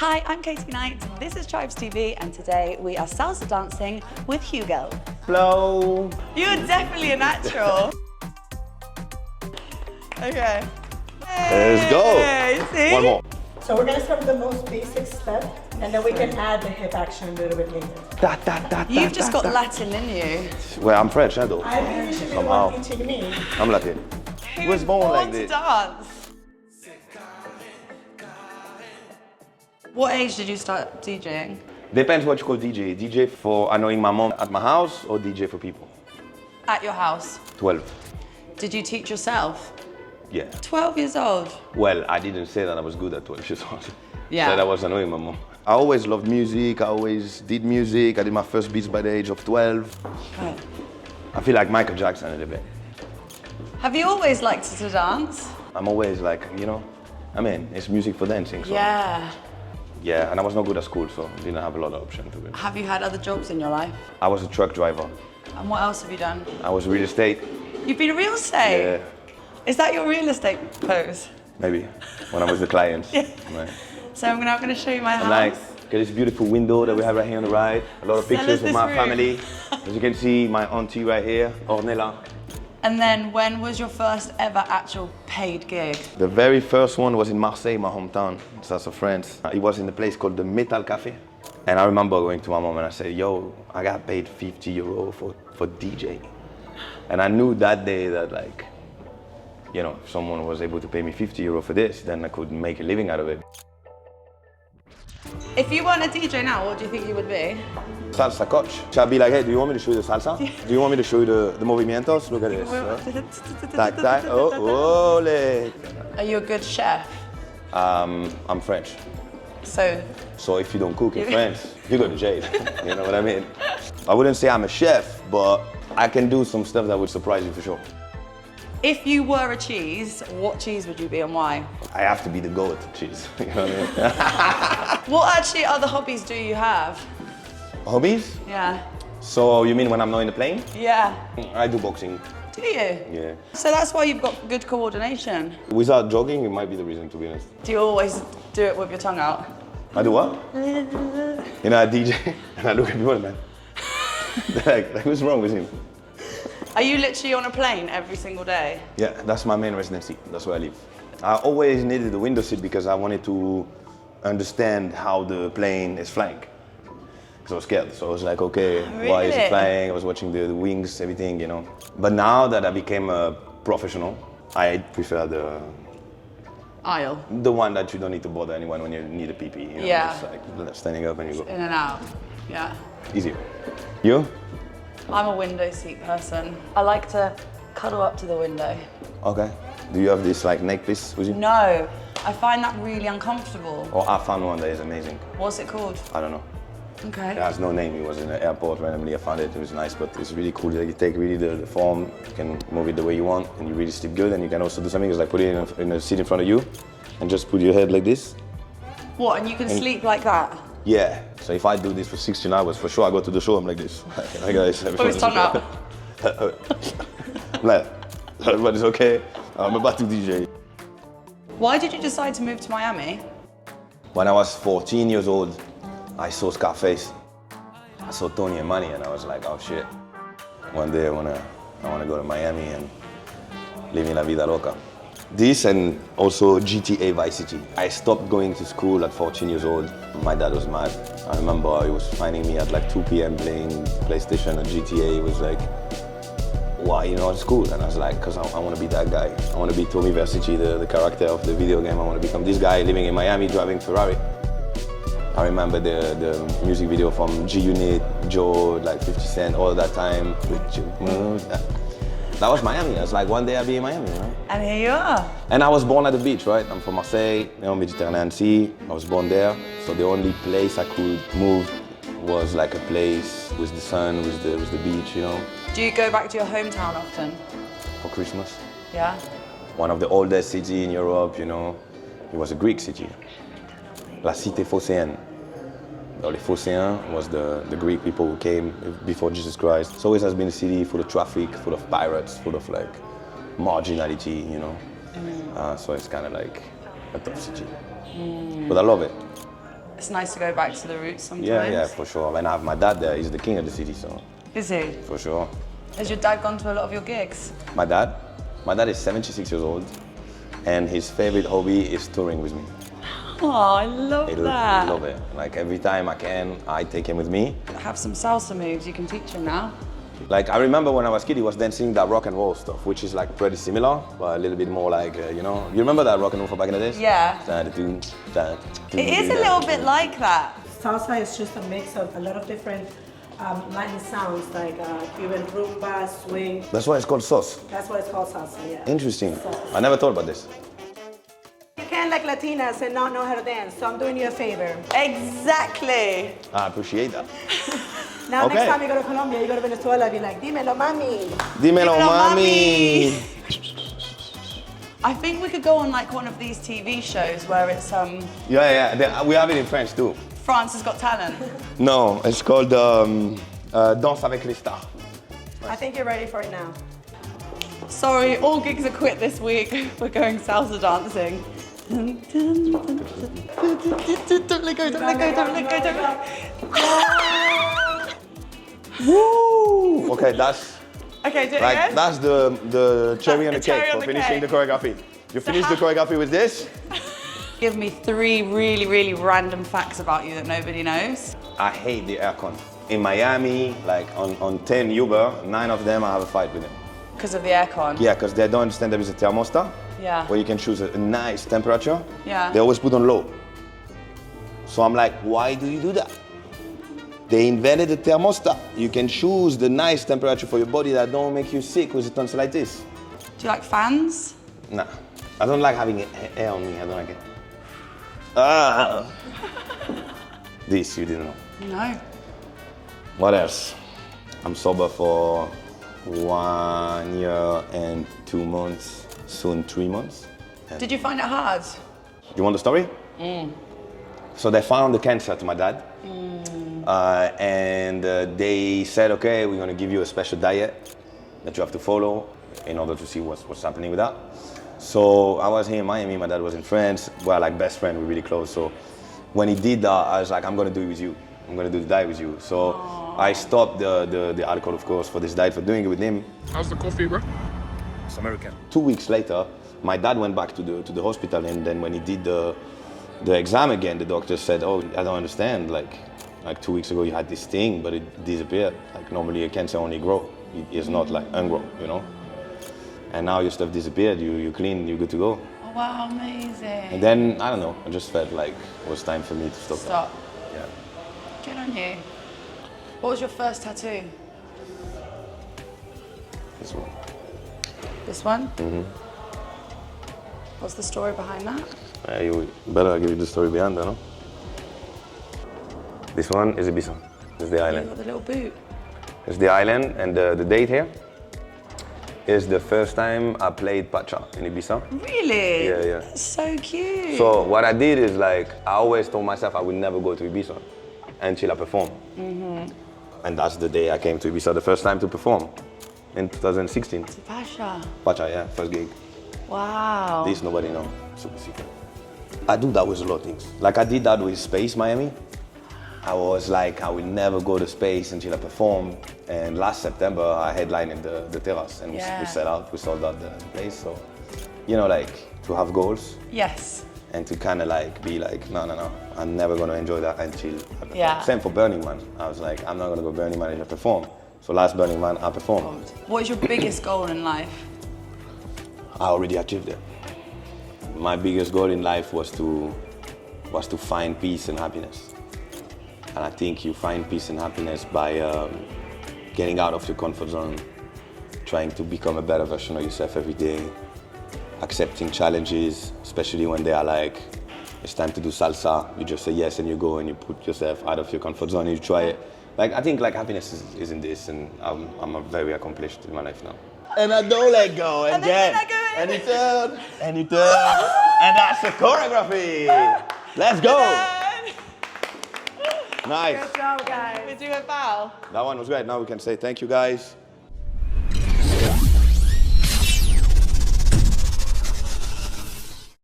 Hi, I'm Katie Knight, this is Tribes TV, and today we are salsa dancing with Hugel. Hello. You're definitely a natural. Okay. Let's go. See? One more. So we're going to start with the most basic step, and then we can add the hip action a little bit later. You've just got Latin in you. Well, I'm French, I do. I think you should be the Somehow. one teaching me. I'm Latin. Who was born like to this. dance? What age did you start DJing? Depends what you call DJ. DJ for annoying my mom at my house or DJ for people? At your house. 12. Did you teach yourself? Yeah. 12 years old. Well, I didn't say that I was good at 12 years old. Yeah. I said I was annoying my mom. I always loved music. I always did music. I did my first beats by the age of 12. Right. I feel like Michael Jackson a little bit. Have you always liked to dance? I'm always like, you know, I mean, it's music for dancing. So. Yeah. Yeah, and I was not good at school, so I didn't have a lot of options to be honest. Have you had other jobs in your life? I was a truck driver. And what else have you done? I was real estate. You've been real estate? Yeah, Is that your real estate pose? maybe, when I was the clients. Yeah. Right. So I'm now going to show you my house. And like, get this beautiful window that we have right here on the right. A lot of Sell us pictures of this my room. family. As you can see, my auntie right here, Ornella. And then when was your first ever actual paid gig? The very first one was in Marse, my hometown, south of France. It was in a place called the Metal Cafe. And I remember going to my mom and I said, yo, I got paid 50 euro for DJ. And I knew that day that like, you know, if someone was able to pay me 50 euro for this, then I could make a living out of it. If you weren't a DJ now, what do you think you would be? Salsa coach. Shall I be like, hey, do you want me to show you the salsa? Do you want me to show you the movimientos? Look at this. Tac, tac. Oh, ole. Are you a good chef? I'm French. So if you don't cook in France, you go to jail. You know what I mean? I wouldn't say I'm a chef, but I can do some stuff that would surprise you for sure. if you were a cheese, what cheese would you be and why? I have to be the goat cheese. You know what I mean? What actually other hobbies do you have? Hobbies? Yeah. So you mean when I'm not in the plane? Yeah. I do boxing. Do you? Yeah. So that's why you've got good coordination. Without jogging, it might be the reason, to be honest. Do you always do it with your tongue out? I do what? You know, I DJ and I look at people, man. like, what's wrong with him? Are you literally on a plane every single day? Yeah, that's my main residency. That's where I live. I always needed the window seat because I wanted to understand how the plane is flying. Because I was scared. So I was like, okay, why is it Really? flying? I was watching the wings, everything, you know. But now that I became a professional, I prefer Aisle. the one that you don't need to bother anyone when you need a pee-pee. You know, Yeah. just like standing up and you go. In and out. Yeah. Easier. You? I'm a window seat person. I like to cuddle up to the window. Okay. Do you have this like neck piece with you? No, I find that really uncomfortable. Oh, I found one that is amazing. What's it called? I don't know. Okay. It has no name. It was in the airport randomly. I found it. It was nice, but it's really cool. Like, you take really the form, you can move it the way you want, and you really sleep good. And you can also do something is like put it in a seat in front of you, and just put your head like this. What, and you can sleep like that? Yeah. So if I do this for 16 hours, for sure I go to the show. I'm like this. Hi guys. Put his tongue out. I'm like, but it's okay. I'm about to DJ. Why did you decide to move to Miami? When I was 14 years old, I saw Scarface. I saw Tony and Money, and I was like, oh shit. One day I wanna go to Miami and live in la vida loca. This and also GTA Vice City. I stopped going to school at 14 years old. My dad was mad. I remember he was finding me at like 2 p.m. playing PlayStation or GTA. He was like, why you not at school? And I was like, because I want to be that guy. I want to be Tommy Versace, the character of the video game. I want to become this guy living in Miami, driving Ferrari. I remember the music video from G-Unit, Joe, like 50 Cent, all that time. That was Miami. I was like, one day I'll be in Miami, you know? And here you are. And I was born at the beach, right? I'm from Marseille, you know, Mediterranean Sea. I was born there. So the only place I could move was like a place with the sun, with the beach, you know? Do you go back to your hometown often? For Christmas. Yeah? One of the oldest cities in Europe, you know? It was a Greek city. La Cité Phocéenne. Les Phocéens was the Greek people who came before Jesus Christ. It always has been a city full of traffic, full of pirates, full of like marginality, you know. So it's kind of like a tough city. But I love it. It's nice to go back to the roots sometimes. Yeah, for sure. And I have my dad there. He's the king of the city, so. Is he? For sure. Has your dad gone to a lot of your gigs? My dad is 76 years old, and his favorite hobby is touring with me. Oh, I love that. I love it. Like every time I can, I take him with me. Have some salsa moves you can teach him now. Like I remember when I was a kid, he was dancing that rock and roll stuff, which is like pretty similar, but a little bit more like, you know. You remember that rock and roll from back in the days? Yeah. It is a little bit like that. Salsa is just a mix of a lot of different Latin sounds, like Cuban rumba, swing. That's why it's called sauce. That's why it's called salsa, yeah. Interesting. Sauce. I never thought about this. You can't like Latinas and not know how to dance, so I'm doing you a favor. Exactly. I appreciate that. Now Okay. next time you go to Colombia, you go to Venezuela, be like, dímelo, mami. Dímelo, mami. I think we could go on like one of these TV shows where it's Yeah. We have it in French too. France Has Got Talent. No, it's called Danse avec les stars. I think you're ready for it now. Sorry, all gigs are quit this week. We're going salsa dancing. Don't let go, don't let go, don't let go, don't let go. Woo! Okay, that's Okay, do it like again. that's the cherry on the That's the cherry cake on for the finishing cake. the choreography. You finish the choreography with this. Give me 3 really, really random facts about you that nobody knows. I hate the aircon. In Miami, like on 10 Uber, 9 of them I have a fight with them. Because of the aircon. Yeah, because they don't understand there is a thermostat Yeah. where you can choose a nice temperature. Yeah. They always put on low. So I'm like, why do you do that? They invented the thermostat. You can choose the nice temperature for your body that don't make you sick with a tonsillitis. Do you like fans? Nah, I don't like having air on me. I don't like it. Ah. This you didn't know. No. What else? I'm sober for 1 year and 2 months, soon 3 months. Did you find it hard? You want the story? So they found the cancer to my dad. And they said, okay, we're gonna give you a special diet that you have to follow in order to see what's happening with that. So I was here in Miami, my dad was in France. We're like best friends, we're really close. So when he did that, I was like, I'm gonna do it with you. I'm gonna do the diet with you. So I stopped the alcohol, of course, for this diet, for doing it with him. How's the coffee, bro? It's American. 2 weeks later, my dad went back to the hospital, and then when he did the exam again, the doctor said, oh, I don't understand, like 2 weeks ago you had this thing, but it disappeared. Like normally a cancer only grow. It's not like ungrow, you know? And now your stuff disappeared, you're clean, you're good to go. Oh, wow, amazing. And then, I don't know, I just felt like it was time for me to stop. Stop. Yeah. Good on you. What was your first tattoo? This one. This one? Mm-hmm. What's the story behind that? You better give you the story behind that, no? This one is Ibiza. This is the You island. got the little boot. It's the island, and the date here is the first time I played Pacha in Ibiza. Really? Yeah. That's so cute. So what I did is like, I always told myself I would never go to Ibiza until I perform. Mm-hmm. And that's the day I came to Ibiza the first time to perform, in 2016. Pasha. Pacha, yeah, first gig. Wow. This nobody know, super secret. I do that with a lot of things. Like I did that with Space Miami. I was like, I will never go to Space until I perform. And last September, I headlined in the terrace, and we sold out the place. So, you know, like to have goals. Yes. And to kind of like be like, no, I'm never gonna enjoy that until I perform. Yeah. Same for Burning Man. I was like, I'm not gonna go Burning Man until I perform. So last Burning Man, I performed. What is your biggest goal in life? I already achieved it. My biggest goal in life was to find peace and happiness. And I think you find peace and happiness by getting out of your comfort zone, trying to become a better version of yourself every day, accepting challenges, especially when they are like, it's time to do salsa, you just say yes and you go and you put yourself out of your comfort zone and you try it. Like, I think like happiness is in this, and I'm very accomplished in my life now. And I don't let go, and then you turn, and you turn, and that's the choreography. Let's go. Nice. Good job, guys. We do a bow. That one was great. Now we can say thank you, guys.